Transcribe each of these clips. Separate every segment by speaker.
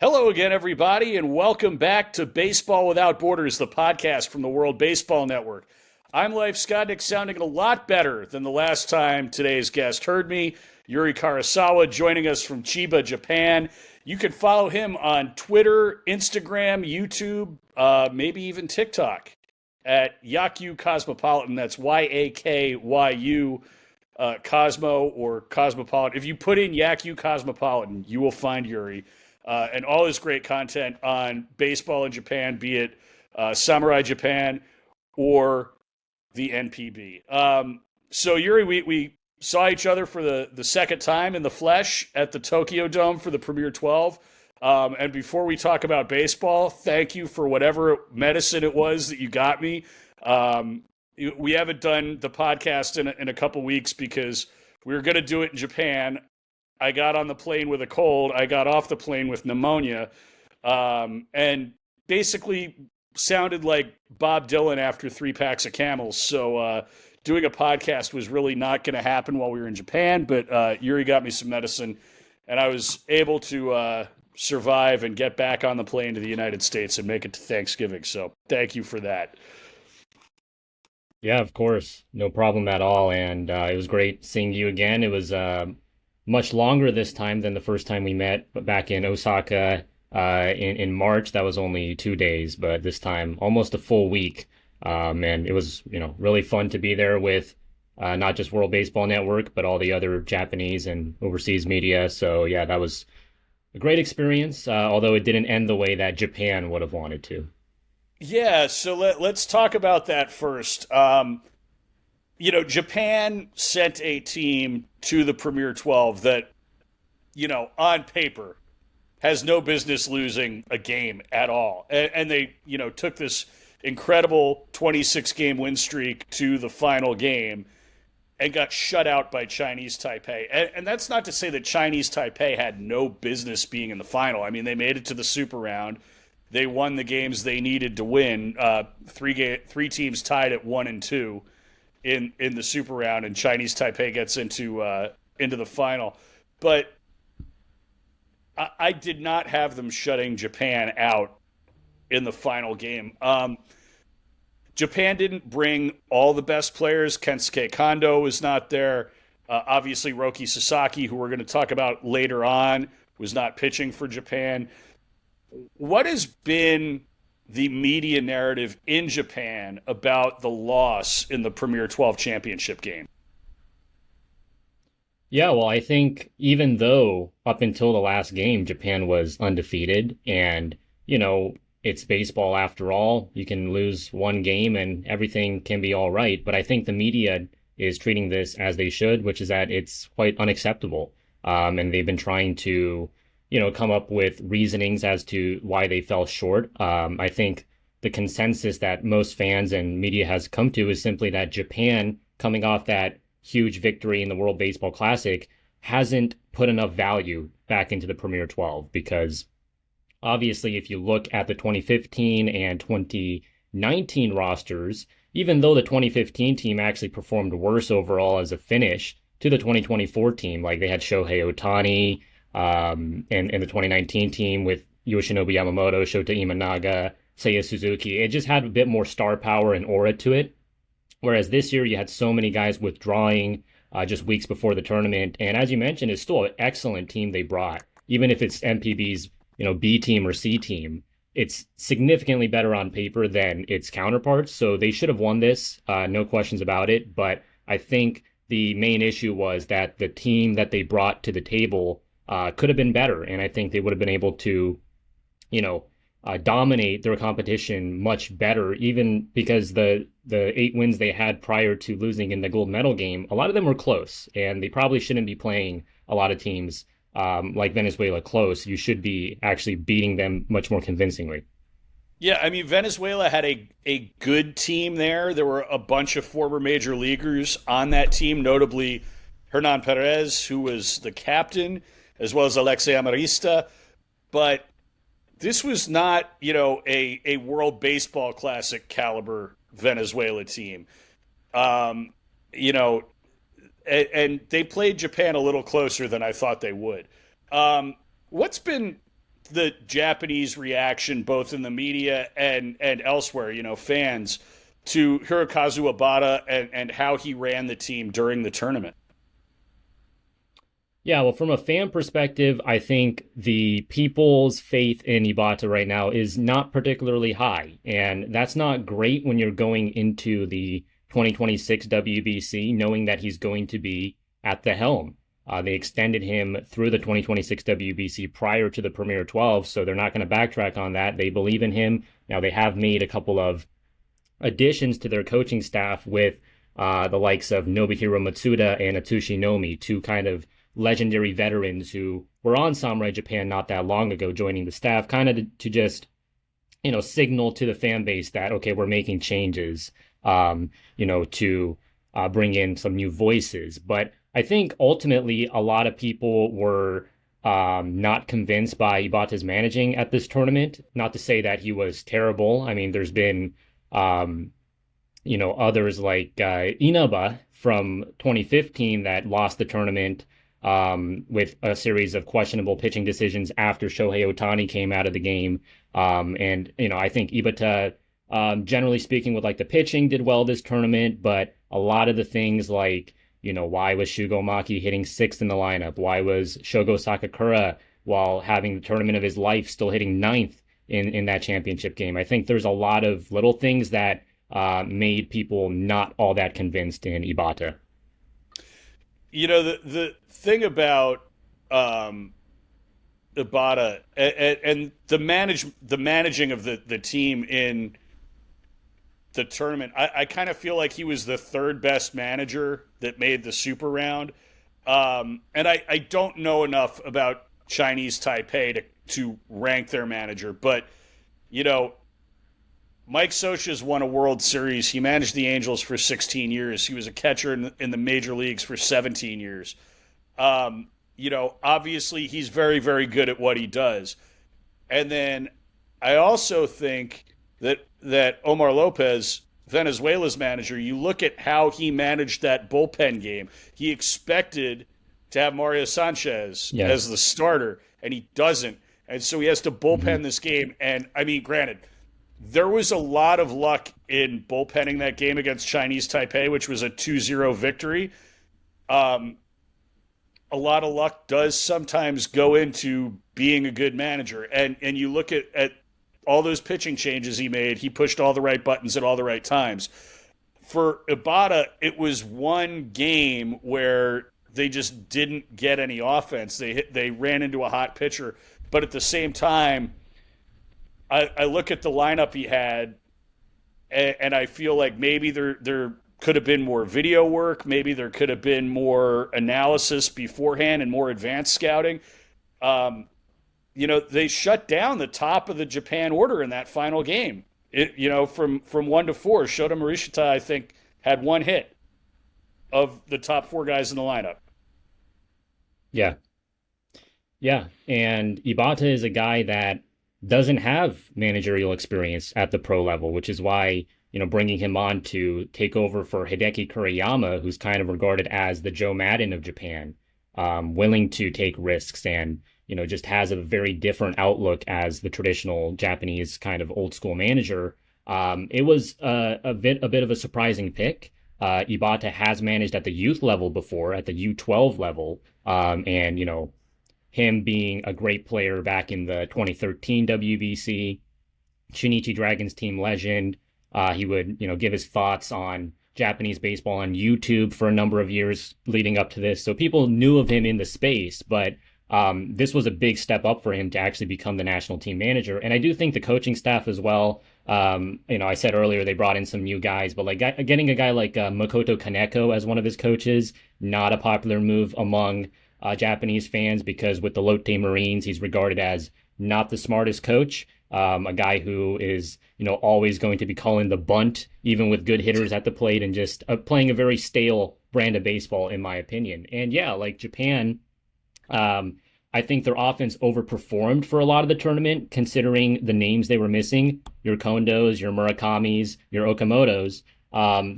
Speaker 1: Hello again, everybody, and welcome back to Baseball Without Borders, the podcast from the World Baseball Network. I'm Leif Skodnick, sounding a lot better than the last time today's guest heard me. Yuri Karasawa joining us from Chiba, Japan. You can follow him on Twitter, Instagram, YouTube, maybe even TikTok at Yakyu Cosmopolitan. That's Yakyu Cosmo or Cosmopolitan. If you put in Yakyu Cosmopolitan, you will find Yuri and all his great content on baseball in Japan, be it Samurai Japan or the NPB. So Yuri, we saw each other for the second time in the flesh at the Tokyo Dome for the Premier 12. And before we talk about baseball, thank you for whatever medicine it was that you got me. We haven't done the podcast in a couple weeks because we were going to do it in Japan. I got on the plane with a cold. I got off the plane with pneumonia, and basically sounded like Bob Dylan after 3 packs of Camels. So doing a podcast was really not going to happen while we were in Japan. But Yuri got me some medicine, and I was able to survive and get back on the plane to the United States and make it to Thanksgiving. So thank you for that.
Speaker 2: Yeah, of course. No problem at all. And it was great seeing you again. It was much longer this time than the first time we met, but back in Osaka in March. That was only 2 days, but this time almost a full week. And it was, really fun to be there with not just World Baseball Network, but all the other Japanese and overseas media. So yeah, that was a great experience, although it didn't end the way that Japan would have wanted to.
Speaker 1: Yeah, so let's talk about that first. Japan sent a team to the Premier 12 that, on paper has no business losing a game at all. And they, took this incredible 26 game win streak to the final game and got shut out by Chinese Taipei. And that's not to say that Chinese Taipei had no business being in the final. I mean, they made it to the super round. They won the games they needed to win. Three teams tied at 1-2 in the super round, and Chinese Taipei gets into the final. But I did not have them shutting Japan out in the final game. Japan didn't bring all the best players. Kensuke Kondo was not there. Obviously, Roki Sasaki, who we're going to talk about later on, was not pitching for Japan. What has been the media narrative in Japan about the loss in the Premier 12 championship game?
Speaker 2: Yeah, well, I think even though up until the last game, Japan was undefeated and, it's baseball after all. You can lose one game and everything can be all right. But I think the media is treating this as they should, which is that it's quite unacceptable. And they've been trying to, come up with reasonings as to why they fell short. I think the consensus that most fans and media has come to is simply that Japan, coming off that huge victory in the World Baseball Classic, hasn't put enough value back into the Premier 12 because obviously, if you look at the 2015 and 2019 rosters, even though the 2015 team actually performed worse overall as a finish to the 2024 team, like they had Shohei Ohtani, and the 2019 team with Yoshinobu Yamamoto, Shota Imanaga, Seiya Suzuki, it just had a bit more star power and aura to it. Whereas this year you had so many guys withdrawing just weeks before the tournament. And as you mentioned, it's still an excellent team they brought. Even if it's NPB's, B team or C team, it's significantly better on paper than its counterparts. So they should have won this, no questions about it. But I think the main issue was that the team that they brought to the table could have been better. And I think they would have been able to, dominate their competition much better, even because the 8 wins they had prior to losing in the gold medal game, a lot of them were close, and they probably shouldn't be playing a lot of teams like Venezuela close. You should be actually beating them much more convincingly.
Speaker 1: Yeah, I mean, Venezuela had a good team there. There were a bunch of former major leaguers on that team, notably Hernan Perez, who was the captain, as well as Alexei Amarista. But this was not, a World Baseball Classic caliber Venezuela team. Um, you know, and they played Japan a little closer than I thought they would. What's been the Japanese reaction, both in the media and elsewhere, fans, to Hirokazu Ibata and how he ran the team during the tournament?
Speaker 2: Yeah, well, from a fan perspective, I think the people's faith in Ibata right now is not particularly high. And that's not great when you're going into the 2026 WBC, knowing that he's going to be at the helm. They extended him through the 2026 WBC prior to the Premier 12, so they're not going to backtrack on that. They believe in him. Now, they have made a couple of additions to their coaching staff with the likes of Nobuhiro Matsuda and Atsushi Nomi, two kind of legendary veterans who were on Samurai Japan not that long ago, joining the staff, kind of to just, signal to the fan base that, okay, we're making changes, to bring in some new voices. But I think ultimately a lot of people were not convinced by Ibata's managing at this tournament. Not to say that he was terrible. I mean, there's been, others like Inaba from 2015 that lost the tournament with a series of questionable pitching decisions after Shohei Ohtani came out of the game. I think Ibata, generally speaking, with like the pitching, did well this tournament, but a lot of the things like, why was Shugo Maki hitting sixth in the lineup? Why was Shogo Sakakura, while having the tournament of his life, still hitting ninth in that championship game? I think there's a lot of little things that made people not all that convinced in Ibata.
Speaker 1: The thing about Ibata and the managing of the team in the tournament, I kind of feel like he was the third best manager that made the super round. And I don't know enough about Chinese Taipei to rank their manager, but Mike Scioscia's won a World Series. He managed the Angels for 16 years. He was a catcher in the major leagues for 17 years. Obviously he's very, very good at what he does. And then I also think that Omar Lopez, Venezuela's manager, you look at how he managed that bullpen game. He expected to have Mario Sanchez as the starter, and he doesn't. And so he has to bullpen this game. And, I mean, granted, there was a lot of luck in bullpenning that game against Chinese Taipei, which was a 2-0 victory. A lot of luck does sometimes go into being a good manager. And you look at all those pitching changes he made, he pushed all the right buttons at all the right times. For Ibata, it was one game where they just didn't get any offense. They ran into a hot pitcher. But at the same time, I look at the lineup he had, and I feel like maybe there could have been more video work. Maybe there could have been more analysis beforehand and more advanced scouting. They shut down the top of the Japan order in that final game. From 1 to 4, Shota Morishita, I think, had one hit of the top four guys in the lineup.
Speaker 2: Yeah. Yeah. And Ibata is a guy that doesn't have managerial experience at the pro level, which is why, bringing him on to take over for Hideki Kuriyama, who's kind of regarded as the Joe Madden of Japan, willing to take risks and, just has a very different outlook as the traditional Japanese kind of old school manager. It was a bit of a surprising pick. Ibata has managed at the youth level before, at the U12 level, and, him being a great player back in the 2013 WBC, Shinichi Dragons team legend. He would, give his thoughts on Japanese baseball on YouTube for a number of years leading up to this. So people knew of him in the space, but this was a big step up for him to actually become the national team manager. And I do think the coaching staff as well, I said earlier they brought in some new guys, but like getting a guy like Makoto Kaneko as one of his coaches, not a popular move among Japanese fans, because with the Lotte Marines, he's regarded as not the smartest coach, a guy who is, always going to be calling the bunt, even with good hitters at the plate, and just playing a very stale brand of baseball, in my opinion. And yeah, like Japan, I think their offense overperformed for a lot of the tournament, considering the names they were missing, your Kondos, your Murakamis, your Okamotos.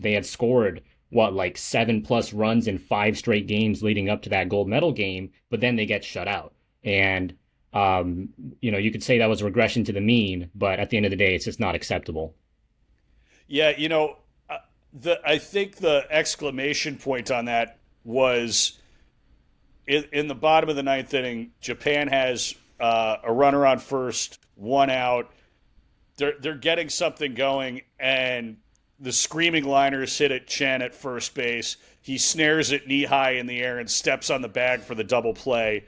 Speaker 2: They had scored 7+ runs in 5 straight games leading up to that gold medal game, but then they get shut out. And You could say that was a regression to the mean, but at the end of the day, it's just not acceptable.
Speaker 1: Yeah, I think the exclamation point on that was in the bottom of the ninth inning. Japan has a runner on first, one out. They're getting something going, and the screaming liners hit at Chen at first base. He snares it knee high in the air and steps on the bag for the double play.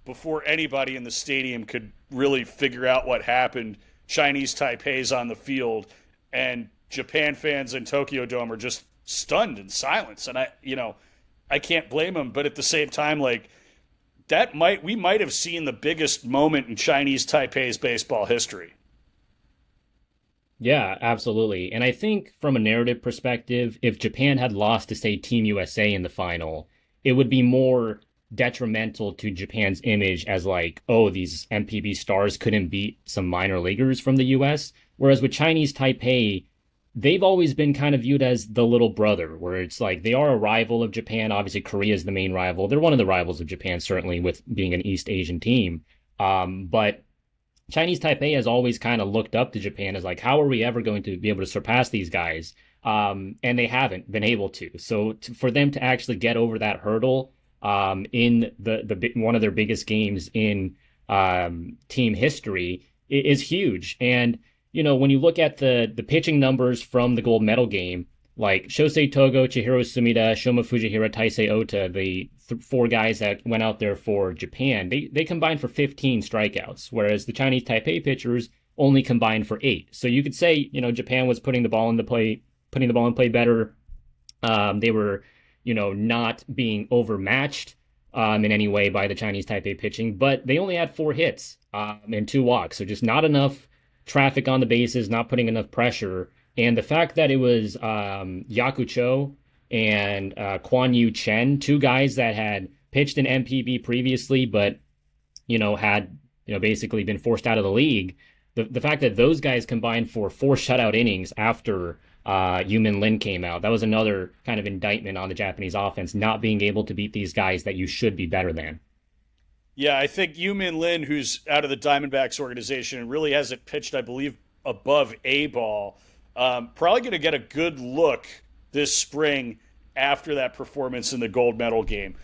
Speaker 1: Before anybody in the stadium could really figure out what happened, Chinese Taipei's on the field, and Japan fans in Tokyo Dome are just stunned in silence. And I can't blame them, but at the same time, like we might have seen the biggest moment in Chinese Taipei's baseball history.
Speaker 2: Yeah, absolutely. And I think from a narrative perspective, if Japan had lost to, say, Team USA in the final, it would be more detrimental to Japan's image as like, oh, these NPB stars couldn't beat some minor leaguers from the US. Whereas with Chinese Taipei, they've always been kind of viewed as the little brother, where it's like they are a rival of Japan. Obviously, Korea is the main rival. They're one of the rivals of Japan, certainly, with being an East Asian team. But Chinese Taipei has always kind of looked up to Japan as like, how are we ever going to be able to surpass these guys? And they haven't been able to. So for them to actually get over that hurdle in the one of their biggest games in team history is huge. And when you look at the pitching numbers from the gold medal game, like Shosei Togo, Chihiro Sumida, Shoma Fujihira, Taisei Ota, the four guys that went out there for Japan, they combined for 15 strikeouts, whereas the Chinese Taipei pitchers only combined for 8. So you could say, Japan was putting the ball in play better. They were, not being overmatched in any way by the Chinese Taipei pitching, but they only had 4 hits and 2 walks, so just not enough traffic on the bases, not putting enough pressure. And the fact that it was Yaku Cho and Kwan Yu Chen, 2 guys that had pitched in NPB previously, but had basically been forced out of the league. The fact that those guys combined for 4 shutout innings after Yumin Lin came out, that was another kind of indictment on the Japanese offense, not being able to beat these guys that you should be better than.
Speaker 1: Yeah, I think Yumin Lin, who's out of the Diamondbacks organization, really hasn't pitched, I believe, above A ball. Probably going to get a good look this spring after that performance in the gold medal game.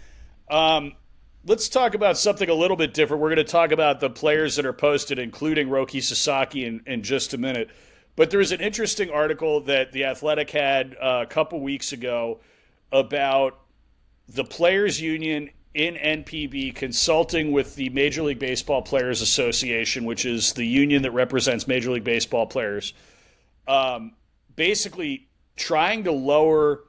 Speaker 1: Let's talk about something a little bit different. We're going to talk about the players that are posted, including Roki Sasaki, in just a minute. But there's an interesting article that The Athletic had a couple weeks ago about the Players Union in NPB consulting with the Major League Baseball Players Association, which is the union that represents Major League Baseball players, basically trying to lower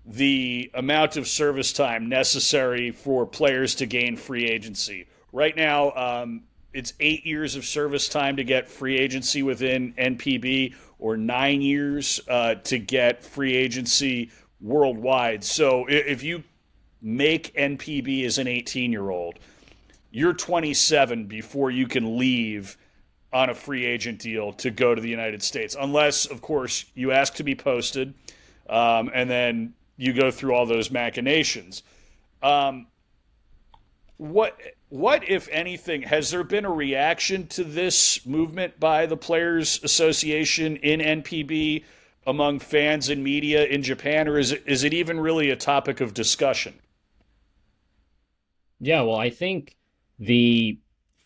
Speaker 1: the amount of service time necessary for players to gain free agency. Right now, it's 8 years of service time to get free agency within NPB, or 9 years to get free agency worldwide. So if you make NPB as an 18-year-old, you're 27 before you can leave on a free agent deal to go to the United States, unless, of course, you ask to be posted, and then you go through all those machinations. What, if anything, has there been a reaction to this movement by the Players Association in NPB among fans and media in Japan, or is it even really a topic of discussion?
Speaker 2: Yeah, well, I think the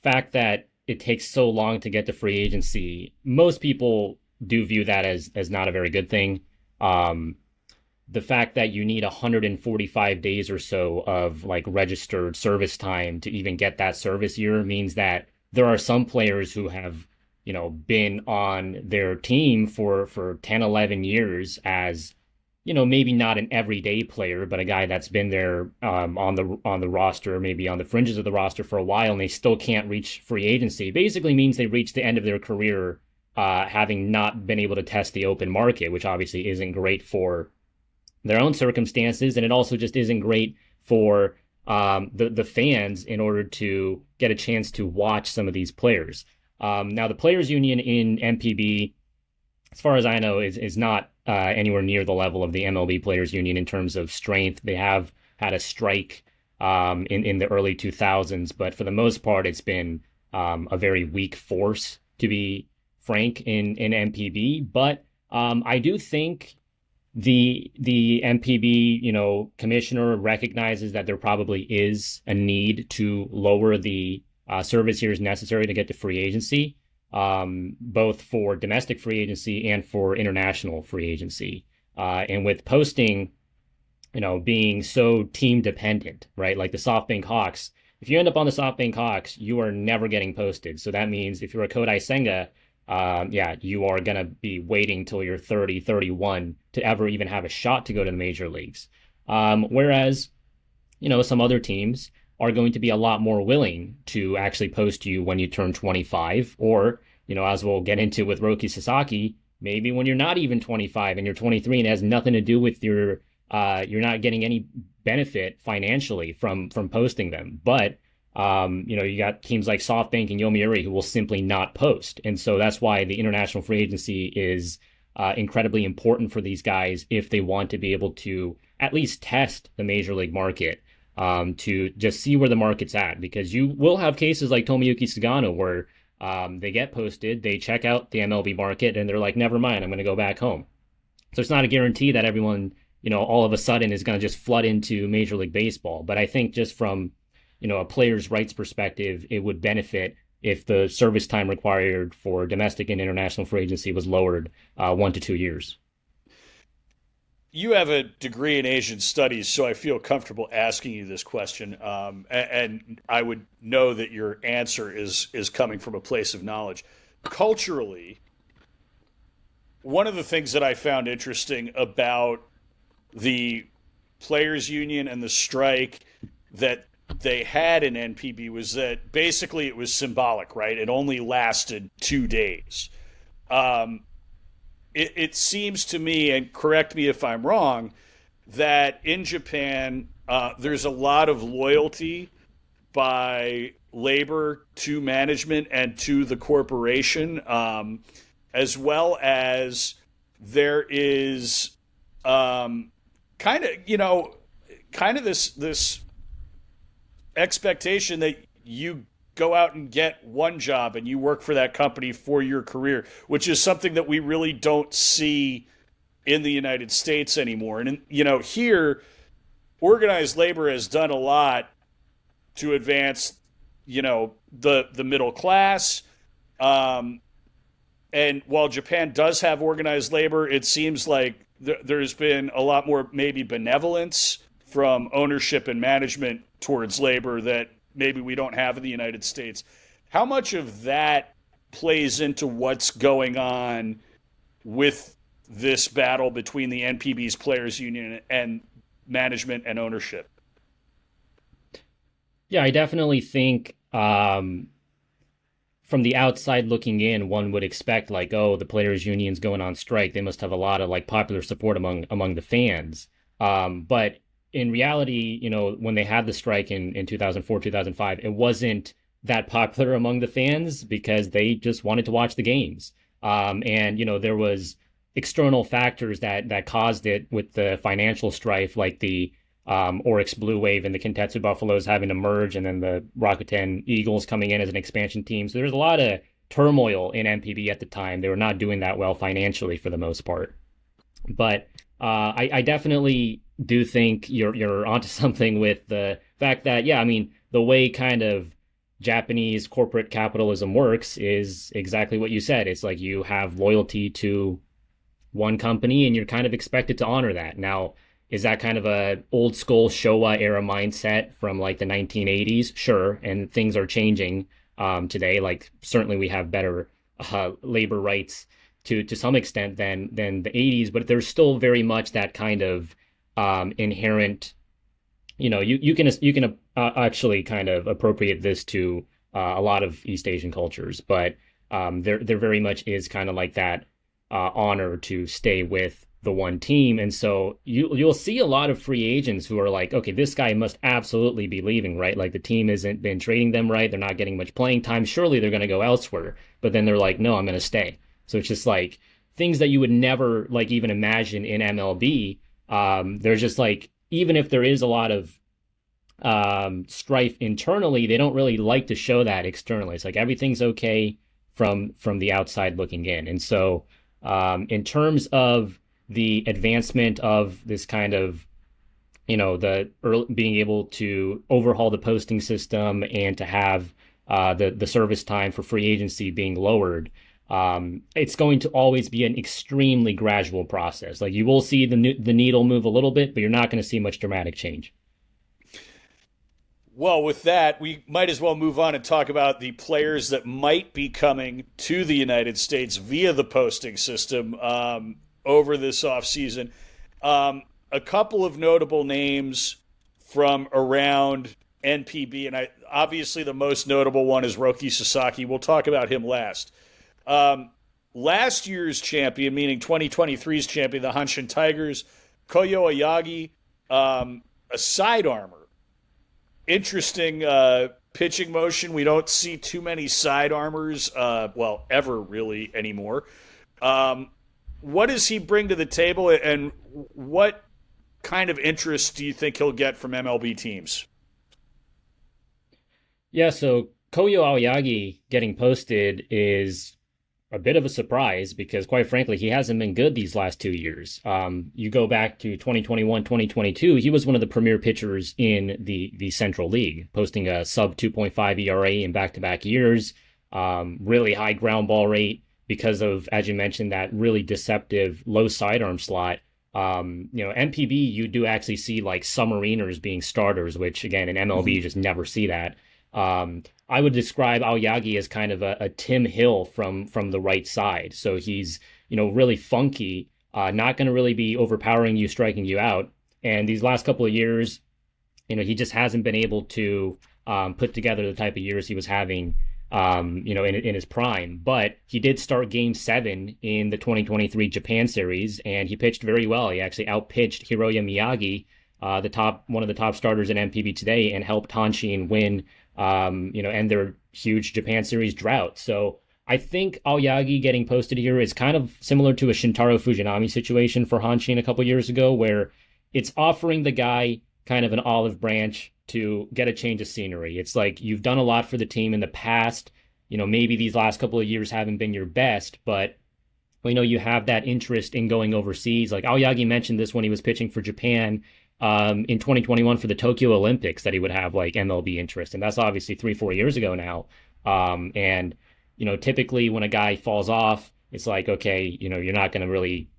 Speaker 2: fact that it takes so long to get to free agency, most people do view that as not a very good thing. The fact that you need 145 days or so of like registered service time to even get that service year means that there are some players who have, been on their team for 10, 11 years as, maybe not an everyday player, but a guy that's been there on the roster, maybe on the fringes of the roster for a while, and they still can't reach free agency. Basically means they reached the end of their career having not been able to test the open market, which obviously isn't great for their own circumstances, and it also just isn't great for the fans in order to get a chance to watch some of these players. Now, the Players Union in MPB, as far as I know, is not anywhere near the level of the MLB Players Union in terms of strength. They have had a strike in the early 2000s, but for the most part, it's been a very weak force, to be frank, in NPB. But I do think the NPB, commissioner recognizes that there probably is a need to lower the service years necessary to get to free agency, both for domestic free agency and for international free agency. And with posting, being so team dependent, right? Like the SoftBank Hawks, if you end up on the SoftBank Hawks, you are never getting posted. So that means if you're a Kodai Senga, you are going to be waiting till you're 30, 31 to ever even have a shot to go to the major leagues. Whereas, some other teams are going to be a lot more willing to actually post you when you turn 25, or, as we'll get into with Roki Sasaki, maybe when you're not even 25 and you're 23 and it has nothing to do with you're not getting any benefit financially from posting them. But you got teams like SoftBank and Yomiuri who will simply not post. And so that's why the international free agency is incredibly important for these guys if they want to be able to at least test the major league market, to just see where the market's at. Because you will have cases like Tomoyuki Sugano where they get posted, they check out the MLB market, and they're like, never mind, I'm going to go back home. So it's not a guarantee that everyone, all of a sudden is going to just flood into Major League Baseball. But I think just from a player's rights perspective, it would benefit if the service time required for domestic and international free agency was lowered 1 to 2 years.
Speaker 1: You have a degree in Asian studies, so I feel comfortable asking you this question, and I would know that your answer is coming from a place of knowledge. Culturally, one of the things that I found interesting about the players' union and the strike that they had in NPB was that basically it was symbolic, right? It only lasted 2 days. It seems to me, and correct me if I'm wrong, that in Japan there's a lot of loyalty by labor to management and to the corporation, as well as there is kind of this expectation that you go out and get one job and you work for that company for your career, which is something that we really don't see in the United States anymore. And here, organized labor has done a lot to advance, the middle class. And while Japan does have organized labor, it seems like there's been a lot more maybe benevolence from ownership and management towards labor that maybe we don't have in the United States. How much of that plays into what's going on with this battle between the NPB's players union and management and ownership?
Speaker 2: Yeah, I definitely think from the outside looking in, one would expect like, oh, the players union's going on strike. They must have a lot of like popular support among the fans. But in reality, when they had the strike in 2004, 2005, it wasn't that popular among the fans because they just wanted to watch the games. And there was external factors that caused it with the financial strife, like the Oryx Blue Wave and the Kintetsu Buffaloes having to merge, and then the Rakuten Eagles coming in as an expansion team. So there's a lot of turmoil in NPB at the time. They were not doing that well financially for the most part. But I definitely do think you're onto something with the fact that, the way kind of Japanese corporate capitalism works is exactly what you said. It's like you have loyalty to one company and you're kind of expected to honor that. Now, is that kind of a old school Showa era mindset from like the 1980s? Sure. And things are changing today. Like certainly we have better labor rights to some extent than the 80s, but there's still very much that kind of inherent, you can actually kind of appropriate this to a lot of East Asian cultures, but there very much is kind of like that honor to stay with the one team. And so you'll see a lot of free agents who are like, okay, this guy must absolutely be leaving, right? Like the team isn't been trading them right. They're not getting much playing time. Surely they're going to go elsewhere. But then they're like, no, I'm going to stay. So it's just like things that you would never like even imagine in MLB. There's just like, even if there is a lot of strife internally, they don't really like to show that externally. It's like everything's okay from the outside looking in. And so, in terms of the advancement of this kind of, being able to overhaul the posting system and to have the service time for free agency being lowered, it's going to always be an extremely gradual process. Like you will see the needle move a little bit, but you're not going to see much dramatic change.
Speaker 1: Well, with that, we might as well move on and talk about the players that might be coming to the United States via the posting system over this offseason. A couple of notable names from around NPB, and obviously the most notable one is Roki Sasaki. We'll talk about him last. Last year's champion, meaning 2023's champion, the Hanshin Tigers, Koyo Ayagi, a side armor. Interesting pitching motion. We don't see too many side armors, ever really anymore. What does he bring to the table, and what kind of interest do you think he'll get from MLB teams?
Speaker 2: Yeah, so Koyo Aoyagi getting posted is a bit of a surprise because, quite frankly, he hasn't been good these last 2 years. You go back to 2021, 2022, he was one of the premier pitchers in the Central League, posting a sub 2.5 ERA in back-to-back years, really high ground ball rate because of, as you mentioned, that really deceptive low sidearm slot. NPB, you do actually see like submariners being starters, which again, in MLB, you just never see that. I would describe Aoyagi as kind of a Tim Hill from the right side. So he's, really funky, not going to really be overpowering you, striking you out. And these last couple of years, he just hasn't been able to put together the type of years he was having, in his prime. But he did start Game 7 in the 2023 Japan Series, and he pitched very well. He actually outpitched Hiroya Miyagi, one of the top starters in MPB today, and helped Hanshin win, end their huge Japan Series drought. So I think Aoyagi getting posted here is kind of similar to a Shintaro Fujinami situation for Hanshin a couple years ago, where it's offering the guy kind of an olive branch to get a change of scenery. It's like, you've done a lot for the team in the past. Maybe these last couple of years haven't been your best, but you have that interest in going overseas. Like Aoyagi mentioned this when he was pitching for Japan in 2021 for the Tokyo Olympics, that he would have like MLB interest. And that's obviously 3-4 years ago now. And typically when a guy falls off, it's like, okay, you're not going to really,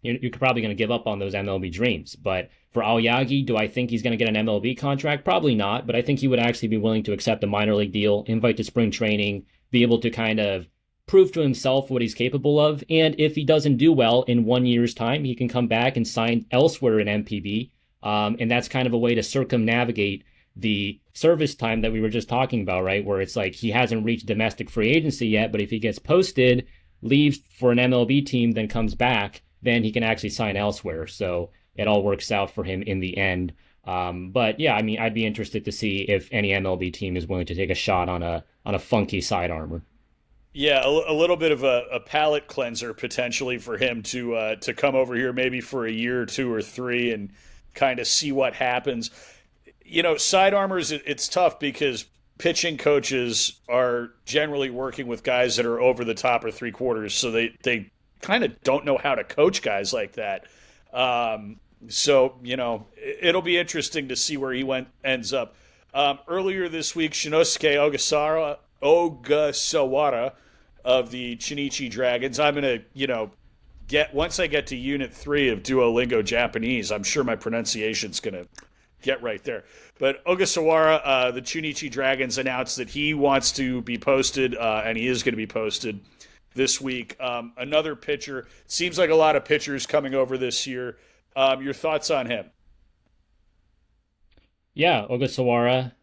Speaker 2: you're probably going to give up on those MLB dreams. But for Aoyagi, do I think he's going to get an MLB contract? Probably not, but I think he would actually be willing to accept a minor league deal, invite to spring training, be able to kind of prove to himself what he's capable of. And if he doesn't do well in 1 year's time, he can come back and sign elsewhere in MPB. And that's kind of a way to circumnavigate the service time that we were just talking about, right? Where it's like he hasn't reached domestic free agency yet, but if he gets posted, leaves for an MLB team, then comes back, then he can actually sign elsewhere. So it all works out for him in the end. But yeah, I mean, I'd be interested to see if any MLB team is willing to take a shot on a funky side armor.
Speaker 1: Yeah, a little bit of a palate cleanser potentially for him to come over here maybe for a year or 2 or 3 and kind of see what happens. Side armors, it's tough because pitching coaches are generally working with guys that are over the top or 3/4, so they kind of don't know how to coach guys like that. It'll be interesting to see where he ends up. Earlier this week, Shinosuke Ogasawara of the Chinichi Dragons. I'm going to, once I get to Unit 3 of Duolingo Japanese, I'm sure my pronunciation's going to get right there. But Ogasawara, the Chunichi Dragons, announced that he wants to be posted, and he is going to be posted this week. Another pitcher. Seems like a lot of pitchers coming over this year. Your thoughts on him?
Speaker 2: Yeah, Ogasawara.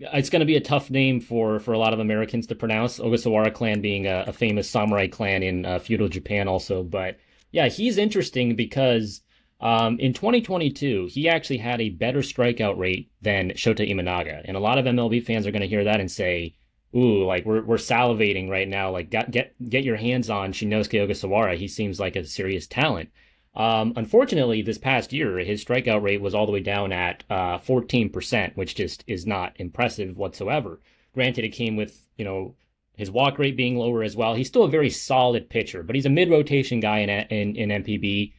Speaker 2: It's going to be a tough name for a lot of Americans to pronounce. Ogasawara clan being a famous samurai clan in feudal Japan also. But yeah, he's interesting because in 2022, he actually had a better strikeout rate than Shota Imanaga. And a lot of MLB fans are going to hear that and say, ooh, like we're salivating right now. Like get your hands on Shinosuke Ogasawara. He seems like a serious talent. Unfortunately, this past year, his strikeout rate was all the way down at 14%, which just is not impressive whatsoever. Granted, it came with, his walk rate being lower as well. He's still a very solid pitcher, but he's a mid-rotation guy in NPB.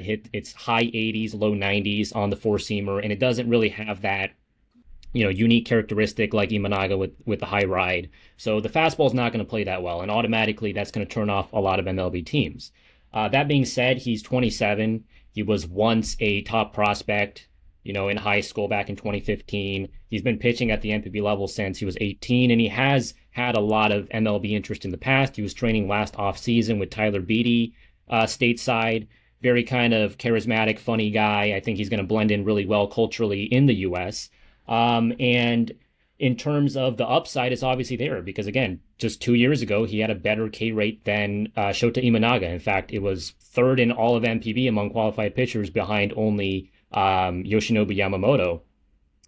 Speaker 2: Hit its high 80s, low 90s on the four-seamer, and it doesn't really have that unique characteristic like Imanaga with the high ride. So the fastball is not going to play that well, and automatically that's going to turn off a lot of MLB teams. That being said, he's 27. He was once a top prospect, in high school back in 2015. He's been pitching at the NPB level since he was 18, and he has had a lot of MLB interest in the past. He was training last offseason with Tyler Beatty stateside. Very kind of charismatic, funny guy. I think he's going to blend in really well culturally in the U.S. And in terms of the upside, it's obviously there because, again, just 2 years ago, he had a better K rate than Shota Imanaga. In fact, it was third in all of NPB among qualified pitchers behind only Yoshinobu Yamamoto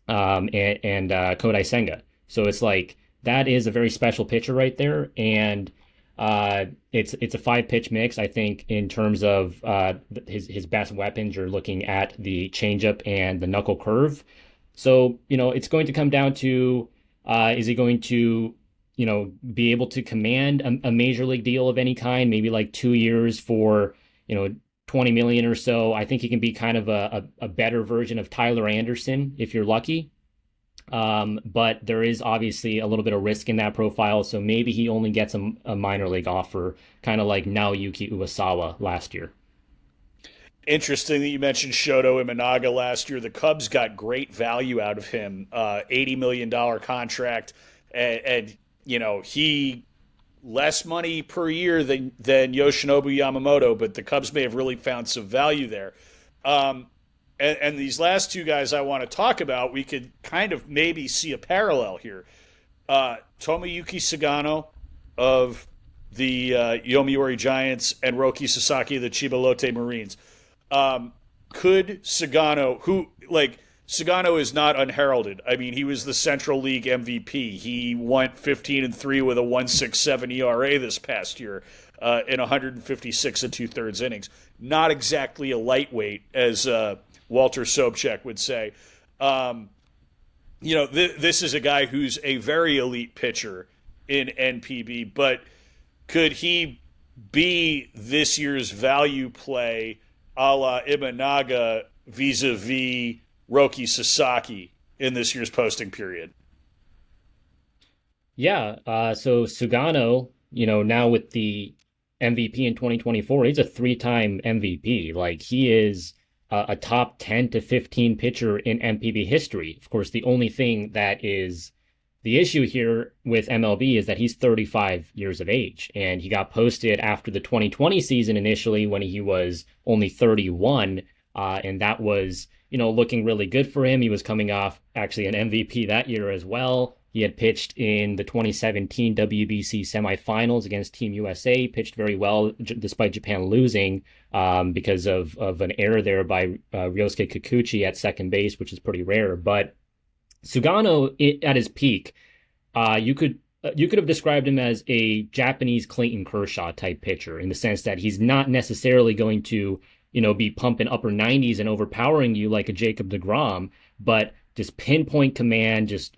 Speaker 2: and Kodai Senga. So it's like that is a very special pitcher right there. And it's a 5-pitch mix. I think in terms of his best weapons, you're looking at the changeup and the knuckle curve. So, it's going to come down to, is he going to, be able to command a major league deal of any kind, maybe like 2 years for, 20 million or so. I think he can be kind of a better version of Tyler Anderson if you're lucky. But there is obviously a little bit of risk in that profile. So maybe he only gets a minor league offer, kind of like Naoyuki Uwasawa last year.
Speaker 1: Interesting that you mentioned Shoto Imanaga last year. The Cubs got great value out of him, $80 million contract, and he less money per year than Yoshinobu Yamamoto, but the Cubs may have really found some value there. And these last two guys I want to talk about, we could kind of maybe see a parallel here. Tomoyuki Sugano of the Yomiuri Giants and Roki Sasaki of the Chiba Lotte Marines. Could Sugano, Sugano is not unheralded. I mean, he was the Central League MVP. He went 15-3 with a 1.67 ERA this past year in 156 2/3 innings. Not exactly a lightweight, as Walter Sobchak would say. This is a guy who's a very elite pitcher in NPB, but could he be this year's value play a la Imanaga vis-a-vis Roki Sasaki in this year's posting period?
Speaker 2: Yeah, so Sugano, now with the MVP in 2024, he's a 3-time MVP. Like, he is a top 10 to 15 pitcher in NPB history. Of course, the only thing that is the issue here with MLB is that he's 35 years of age, and he got posted after the 2020 season initially when he was only 31, and that was, looking really good for him. He was coming off actually an MVP that year as well. He had pitched in the 2017 WBC semifinals against Team USA, pitched very well despite Japan losing because of an error there by Ryosuke Kikuchi at second base, which is pretty rare. But Sugano, at his peak, you could have described him as a Japanese Clayton Kershaw type pitcher in the sense that he's not necessarily going to, be pumping upper 90s and overpowering you like a Jacob deGrom, but just pinpoint command, just,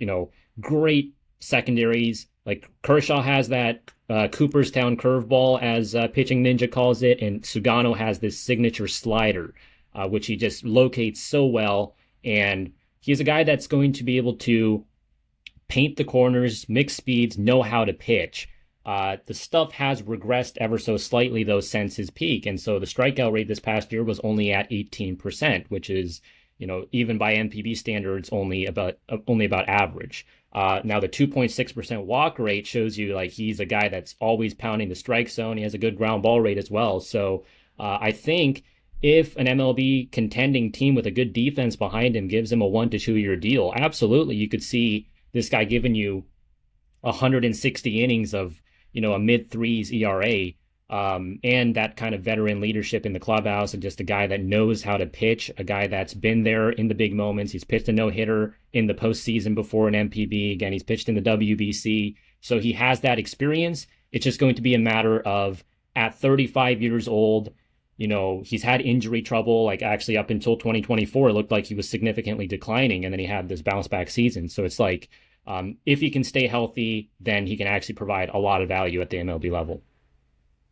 Speaker 2: great secondaries. Like Kershaw has that Cooperstown curveball, as Pitching Ninja calls it, and Sugano has this signature slider, which he just locates so well. And he's a guy that's going to be able to paint the corners, mix speeds, know how to pitch. The stuff has regressed ever so slightly, though, since his peak. And so the strikeout rate this past year was only at 18%, which is, even by NPB standards, only about average. Now, the 2.6% walk rate shows you like he's a guy that's always pounding the strike zone. He has a good ground ball rate as well. So I think if an MLB contending team with a good defense behind him gives him a 1 to 2 year deal, absolutely, you could see this guy giving you 160 innings of, a mid-3s ERA, and that kind of veteran leadership in the clubhouse, and just a guy that knows how to pitch, a guy that's been there in the big moments. He's pitched a no-hitter in the postseason before an NPB. Again, he's pitched in the WBC. So he has that experience. It's just going to be a matter of, at 35 years old, He's had injury trouble, like actually up until 2024, it looked like he was significantly declining, and then he had this bounce back season. So it's like, if he can stay healthy, then he can actually provide a lot of value at the MLB level.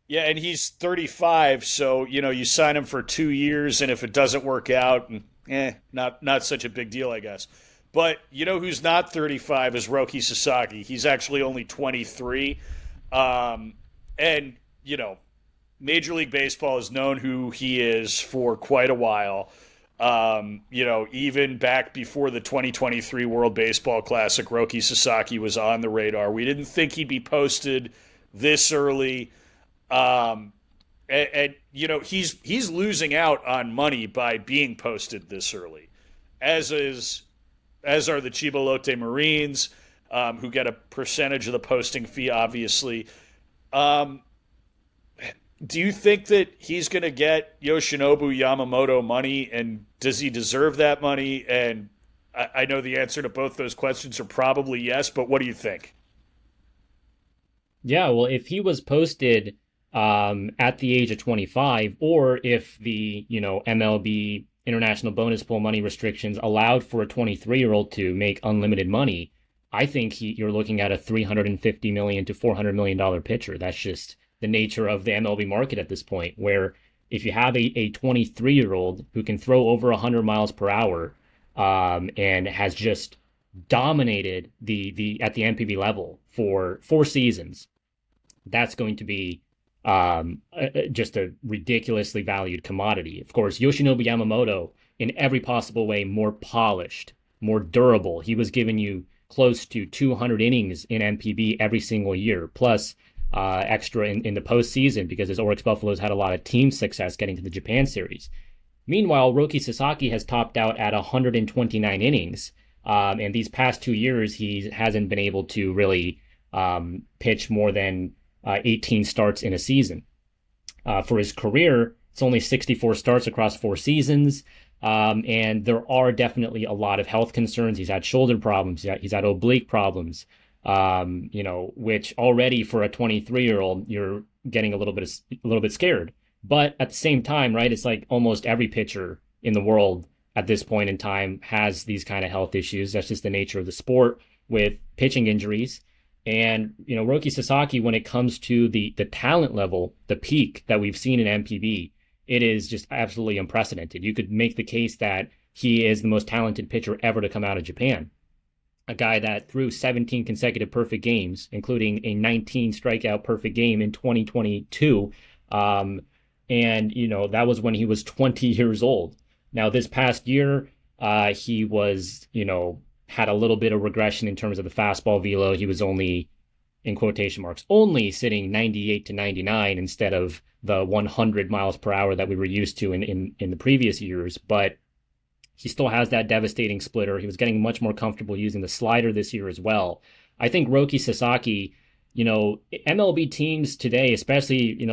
Speaker 1: Yeah, and he's 35, so you sign him for 2 years, and if it doesn't work out, not such a big deal, I guess. But who's not 35 is Roki Sasaki. He's actually only 23, and Major League Baseball has known who he is for quite a while. Even back before the 2023 World Baseball Classic, Roki Sasaki was on the radar. We didn't think he'd be posted this early. He's losing out on money by being posted this early, as are the Chibolote Marines, who get a percentage of the posting fee, obviously. Um, do you think that he's going to get Yoshinobu Yamamoto money, and does he deserve that money? And I know the answer to both those questions are probably yes, but what do you think?
Speaker 2: Yeah, well, if he was posted at the age of 25, or if the, MLB international bonus pool money restrictions allowed for a 23-year-old to make unlimited money, I think you're looking at a $350 million to $400 million pitcher. That's just the nature of the MLB market at this point, where if you have a 23-year-old who can throw over 100 miles per hour, and has just dominated the at the NPB level for 4 seasons, that's going to be just a ridiculously valued commodity. Of course, Yoshinobu Yamamoto, in every possible way, more polished, more durable. He was giving you close to 200 innings in NPB every single year, plus extra in the postseason, because his Oryx Buffaloes had a lot of team success getting to the Japan Series. Meanwhile, Roki Sasaki has topped out at 129 innings. And these past 2 years, he hasn't been able to really pitch more than 18 starts in a season. For his career, it's only 64 starts across 4 seasons. And there are definitely a lot of health concerns. He's had shoulder problems. He's had oblique problems, which already for a 23-year-old, you're getting a little bit scared. But at the same time, right, it's like almost every pitcher in the world at this point in time has these kind of health issues. That's just the nature of the sport with pitching injuries. And, Roki Sasaki, when it comes to the talent level, the peak that we've seen in MPB, it is just absolutely unprecedented. You could make the case that he is the most talented pitcher ever to come out of Japan. A guy that threw 17 consecutive perfect games, including a 19 strikeout perfect game in 2022. And, that was when he was 20 years old. Now, this past year, he was, had a little bit of regression in terms of the fastball velo. He was only, in quotation marks, only sitting 98 to 99 instead of the 100 miles per hour that we were used to in the previous years. But he still has that devastating splitter. He was getting much more comfortable using the slider this year as well. I think Roki Sasaki, MLB teams today, especially,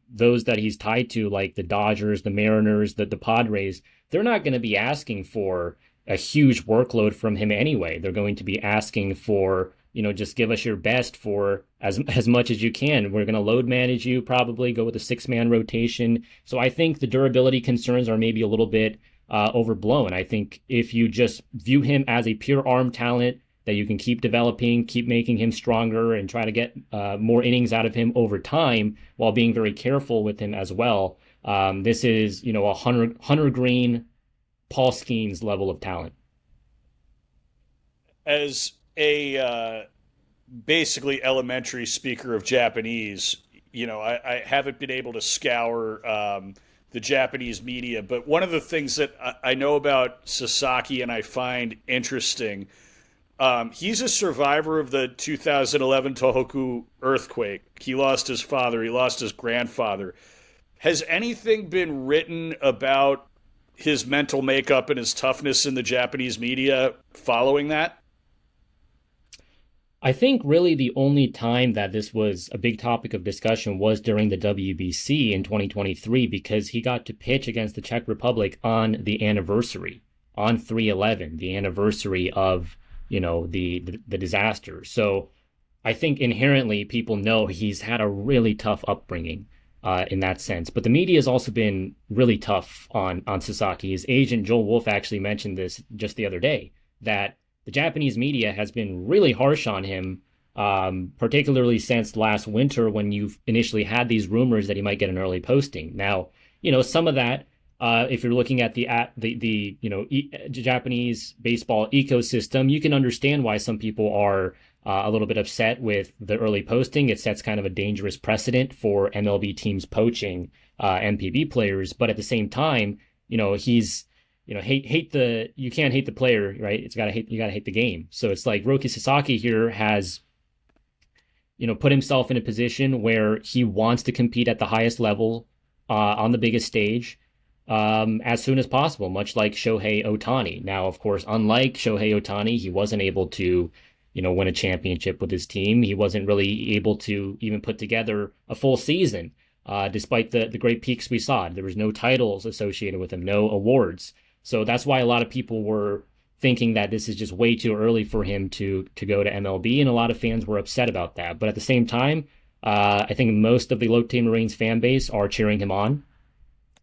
Speaker 2: those that he's tied to, like the Dodgers, the Mariners, the Padres, they're not going to be asking for a huge workload from him anyway. They're going to be asking for, just give us your best for as much as you can. We're going to load manage you, probably go with a 6-man rotation. So I think the durability concerns are maybe a little bit overblown. I think if you just view him as a pure arm talent that you can keep developing, keep making him stronger, and try to get more innings out of him over time while being very careful with him as well. This is, a Hunter Green, Paul Skeens level of talent.
Speaker 1: As a basically elementary speaker of Japanese, I haven't been able to scour the Japanese media, but one of the things that I know about Sasaki and I find interesting, he's a survivor of the 2011 Tohoku earthquake. He lost his father. He lost his grandfather. Has anything been written about his mental makeup and his toughness in the Japanese media following that?
Speaker 2: I think really the only time that this was a big topic of discussion was during the WBC in 2023, because he got to pitch against the Czech Republic on the anniversary, on 3/11, the anniversary of, the disaster. So I think inherently people know he's had a really tough upbringing. in that sense. But the media has also been really tough on Sasaki. His agent Joel Wolf actually mentioned this just the other day, that the Japanese media has been really harsh on him, particularly since last winter when you initially had these rumors that he might get an early posting. Now, some of that, if you're looking at the Japanese baseball ecosystem, you can understand why some people are a little bit upset with the early posting. It sets kind of a dangerous precedent for MLB teams poaching NPB players. But at the same time, he's you can't hate the player, right? You gotta hate the game. So it's like Roki Sasaki here has put himself in a position where he wants to compete at the highest level on the biggest stage as soon as possible, much like Shohei Ohtani. Now, of course, unlike Shohei Ohtani, he wasn't able to win a championship with his team. He wasn't really able to even put together a full season, despite the great peaks we saw. There was no titles associated with him, no awards. So that's why a lot of people were thinking that this is just way too early for him to go to MLB, and a lot of fans were upset about that. But at the same time, I think most of the Lotte Marines fan base are cheering him on.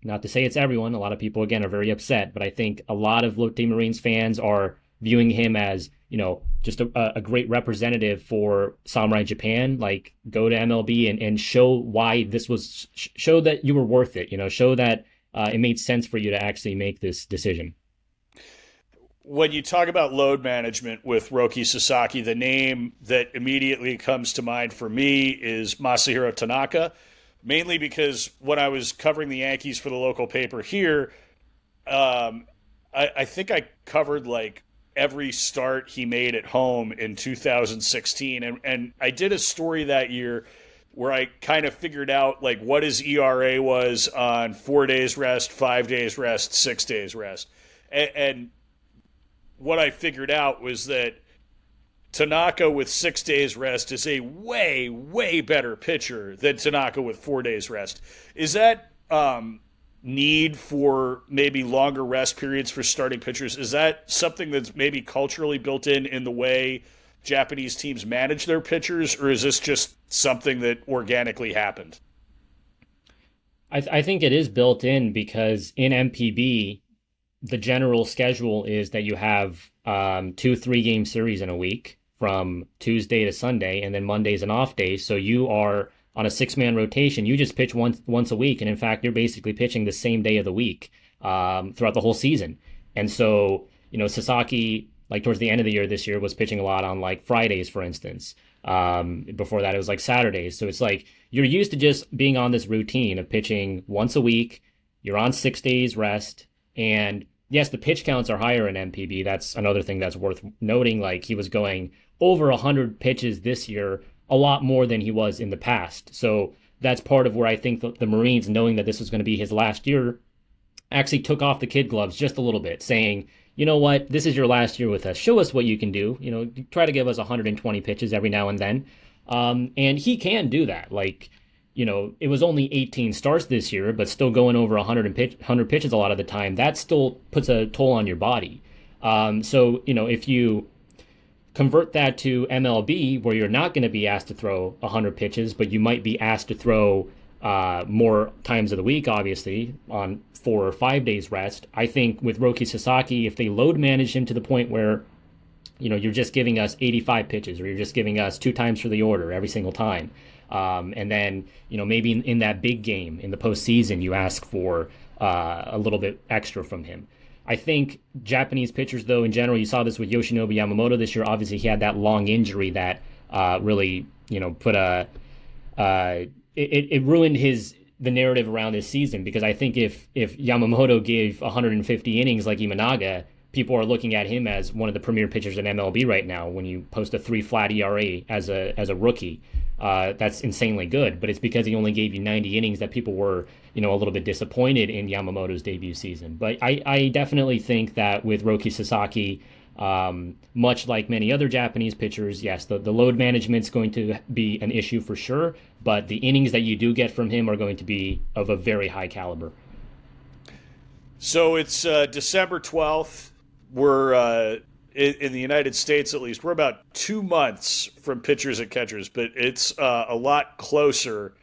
Speaker 2: Not to say it's everyone. A lot of people, again, are very upset, but I think a lot of Lotte Marines fans are viewing him as, just a great representative for Samurai Japan. Like, go to MLB and show why show that you were worth it, show that it made sense for you to actually make this decision.
Speaker 1: When you talk about load management with Roki Sasaki, the name that immediately comes to mind for me is Masahiro Tanaka, mainly because when I was covering the Yankees for the local paper here, I think I covered like every start he made at home in 2016. And I did a story that year where I kind of figured out like what his ERA was on 4 days rest, 5 days rest, 6 days rest. And what I figured out was that Tanaka with 6 days rest is a way, way better pitcher than Tanaka with 4 days rest. Is that need for maybe longer rest periods for starting pitchers, is that something that's maybe culturally built in the way Japanese teams manage their pitchers, or is this just something that organically happened?
Speaker 2: I think it is built in because in MPB, the general schedule is that you have 2 3-game series in a week from Tuesday to Sunday, and then Monday's an off day. So you are on a 6-man rotation. You just pitch once a week, and in fact, you're basically pitching the same day of the week throughout the whole season. And so, Sasaki, like towards the end of the year this year, was pitching a lot on like Fridays, for instance. Before that, it was like Saturdays. So it's like you're used to just being on this routine of pitching once a week. You're on 6 days rest. And yes, the pitch counts are higher in MPB. That's another thing that's worth noting. Like he was going over 100 pitches this year, a lot more than he was in the past. So that's part of where I think the Marines, knowing that this was going to be his last year, actually took off the kid gloves just a little bit, saying, you know what, this is your last year with us. Show us what you can do. Try to give us 120 pitches every now and then. And he can do that. Like, it was only 18 starts this year, but still going over 100 pitches a lot of the time. That still puts a toll on your body. So, if you convert that to MLB, where you're not going to be asked to throw 100 pitches, but you might be asked to throw more times of the week, obviously, on 4 or 5 days rest. I think with Roki Sasaki, if they load manage him to the point where, you're just giving us 85 pitches, or you're just giving us 2 times for the order every single time, and then, maybe in that big game in the postseason, you ask for a little bit extra from him. I think Japanese pitchers, though, in general, you saw this with Yoshinobu Yamamoto this year. Obviously, he had that long injury that really, put it ruined the narrative around this season, because I think if Yamamoto gave 150 innings like Imanaga, people are looking at him as one of the premier pitchers in MLB right now. When you post a 3 flat ERA as a rookie, that's insanely good. But it's because he only gave you 90 innings that people were, a little bit disappointed in Yamamoto's debut season. But I definitely think that with Roki Sasaki, much like many other Japanese pitchers, yes, the load management's going to be an issue for sure, but the innings that you do get from him are going to be of a very high caliber.
Speaker 1: So it's December 12th. We're in the United States, at least, we're about 2 months from pitchers and catchers, but it's a lot closer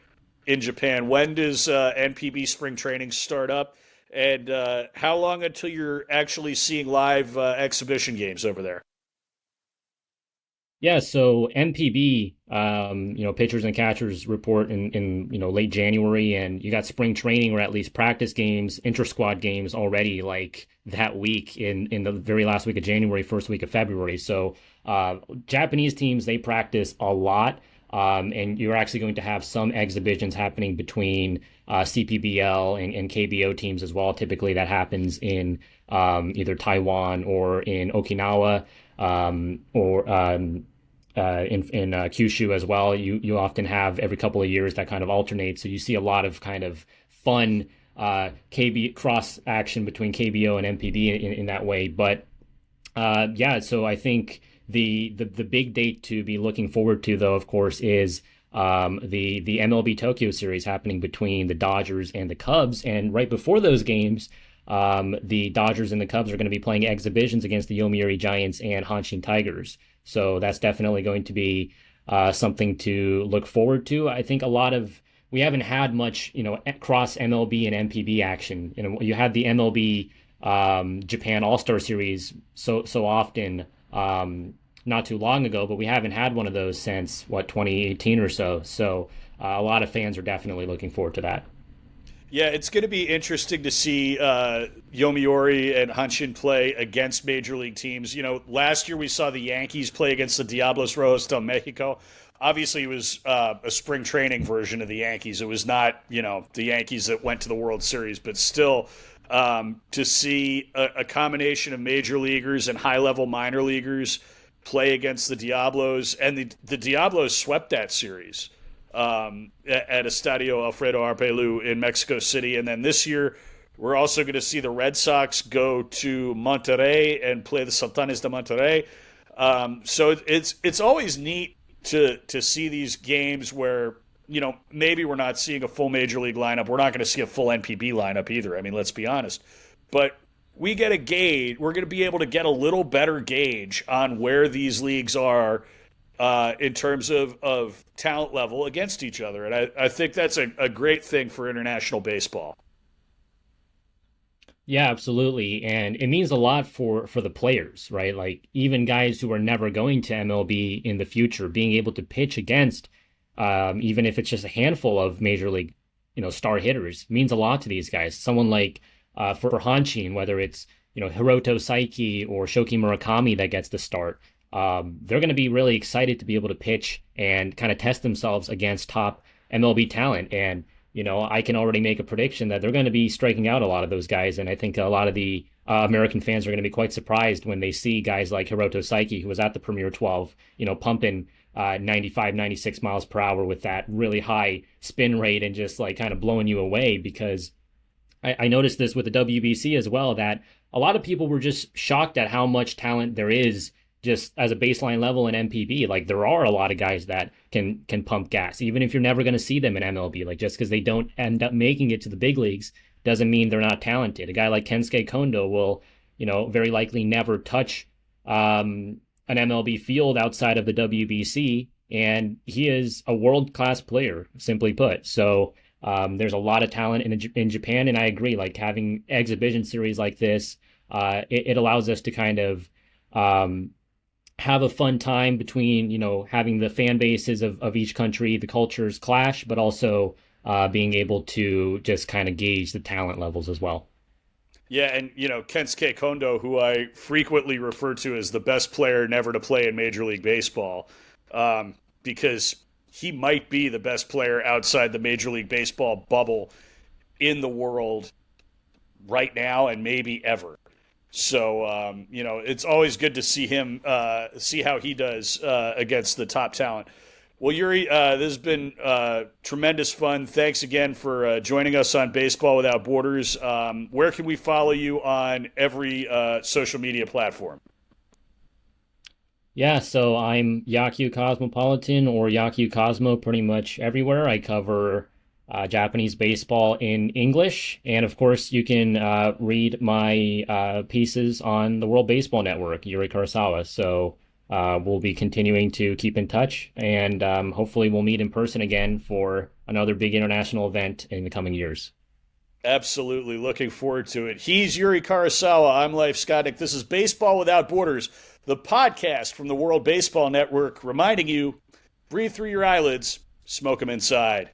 Speaker 1: in Japan. When does NPB spring training start up? And how long until you're actually seeing live exhibition games over there?
Speaker 2: Yeah, so MPB, pitchers and catchers report in late January, and you got spring training or at least practice games, inter-squad games already like that week in the very last week of January, first week of February. So Japanese teams, they practice a lot, and you're actually going to have some exhibitions happening between CPBL and KBO teams as well. Typically, that happens in either Taiwan or in Okinawa or in Kyushu as well. You often have every couple of years that kind of alternates. So you see a lot of kind of fun KB cross action between KBO and MPB in that way. But yeah, so I think the big date to be looking forward to, though, of course, is the MLB Tokyo series happening between the Dodgers and the Cubs. And right before those games, the Dodgers and the Cubs are going to be playing exhibitions against the Yomiuri Giants and Hanshin Tigers. So that's definitely going to be something to look forward to. I think we haven't had much, cross MLB and MPB action. You had the MLB Japan All-Star Series so often not too long ago, but we haven't had one of those since 2018 or so. So a lot of fans are definitely looking forward to that.
Speaker 1: Yeah, it's going to be interesting to see Yomiuri and Hanshin play against major league teams. Last year we saw the Yankees play against the Diablos Rojos del Mexico. Obviously, it was a spring training version of the Yankees. It was not, the Yankees that went to the World Series, but still to see a combination of major leaguers and high-level minor leaguers play against the Diablos. And the Diablos swept that series at Estadio Alfredo Arpelu in Mexico City. And then this year, we're also going to see the Red Sox go to Monterrey and play the Sultanes de Monterrey. So it's always neat to see these games where, maybe we're not seeing a full major league lineup. We're not going to see a full NPB lineup either. I mean, let's be honest. But we get a gauge. We're going to be able to get a little better gauge on where these leagues are in terms of talent level against each other. And I think that's a great thing for international baseball.
Speaker 2: Yeah, absolutely. And it means a lot for the players, right? Like even guys who are never going to MLB in the future, being able to pitch against, even if it's just a handful of major league, star hitters, means a lot to these guys. Someone like for Hanshin, whether it's, Hiroto Saiki or Shoki Murakami that gets the start, they're going to be really excited to be able to pitch and kind of test themselves against top MLB talent. And I can already make a prediction that they're going to be striking out a lot of those guys. And I think a lot of the American fans are going to be quite surprised when they see guys like Hiroto Saiki, who was at the Premier 12, pumping 95, 96 miles per hour with that really high spin rate and just like kind of blowing you away. Because I noticed this with the WBC as well, that a lot of people were just shocked at how much talent there is just as a baseline level in MPB. Like there are a lot of guys that can pump gas, even if you're never going to see them in MLB. Like just because they don't end up making it to the big leagues doesn't mean they're not talented. A guy like Kensuke Kondo will, very likely never touch an MLB field outside of the WBC, and he is a world-class player, simply put. So there's a lot of talent in Japan, and I agree. Like having exhibition series like this, it allows us to kind of have a fun time between, having the fan bases of each country, the cultures clash, but also being able to just kind of gauge the talent levels as well.
Speaker 1: Yeah, and Kensuke Kondo, who I frequently refer to as the best player never to play in Major League Baseball, because he might be the best player outside the Major League Baseball bubble in the world right now and maybe ever. So, it's always good to see him, see how he does against the top talent. Well, Yuri, this has been tremendous fun. Thanks again for joining us on Baseball Without Borders. Where can we follow you on every social media platform?
Speaker 2: Yeah, so I'm Yakyu Cosmopolitan or Yakyu Cosmo pretty much everywhere. I cover Japanese baseball in English. And of course, you can read my pieces on the World Baseball Network, Yuri Karasawa. So we'll be continuing to keep in touch, and hopefully we'll meet in person again for another big international event in the coming years.
Speaker 1: Absolutely. Looking forward to it. He's Yuri Karasawa. I'm Leif Skotnik. This is Baseball Without Borders, the podcast from the World Baseball Network, reminding you, breathe through your eyelids, smoke them inside.